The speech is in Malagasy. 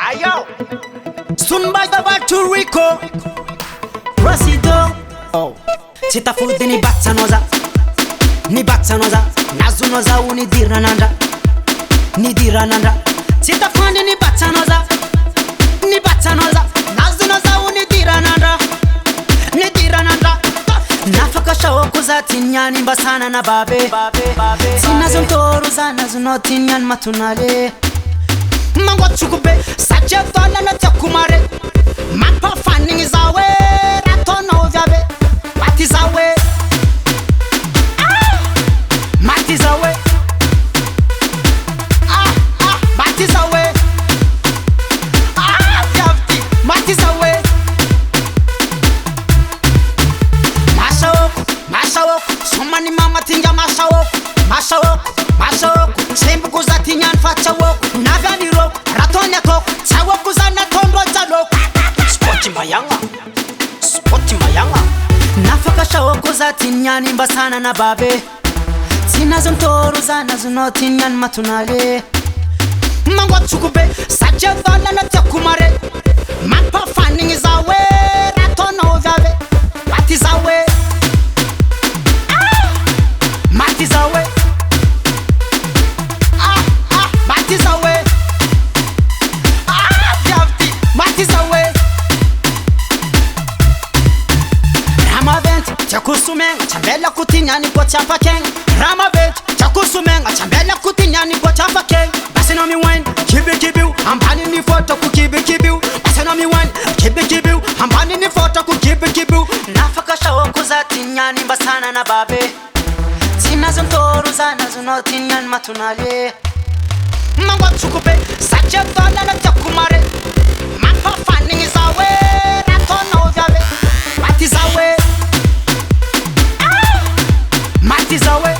Ayo, Sunbaida Puerto Rico, Rasido. Oh, Chitafudi ni batsanoza, nazunoza unidirananda, Chitafudi ni batsanoza, nazunoza unidirananda, Nafaka shauku za tinyani mbasana na babe, Zinazo ntoru za nazuno tinyan matunale. Mango chukube, sache tola na chakumare, Mapa fanning zawe, ratono vyabe, Mati zawe, Mati zawe, Mati zawe, Vyavti, Mati zawe. Mashawoku, somani mama tinga mashawoku, sembuku za tinyan facha woku, navani roku, ratonya toku, chawoku za natondo chaloku. Spoti mayanga, Nafaka shawoku za tinyani mbasana na babe, Zinazo ntoru za nazuno tinyan matunale. Mango chukube, sache thola na chakumare, Mapa fanning zawe, ratono vyabe, Mati zawe, Mati zawe, Mati zawe, Vyavti, Mati zawe. Ramavent, chakusumenga, chambela kutinyani kwa chapa keng. Ramavent, chakusumenga, chambela kutinyani kwa chapa keng. Basino mi wen, kibiu, ambani ni foto ku kibiu. Basino mi wen, kibiu, ambani ni foto ku kibiu. Nafaka shauku za tinyani mbasana na babe, Zinazo ntoru za nazuno tinyan matunale. Mango chukube, sache thola na chakumare, Mapa fanning zawe, ratono vyabe, Mati zawe, Mati zawe.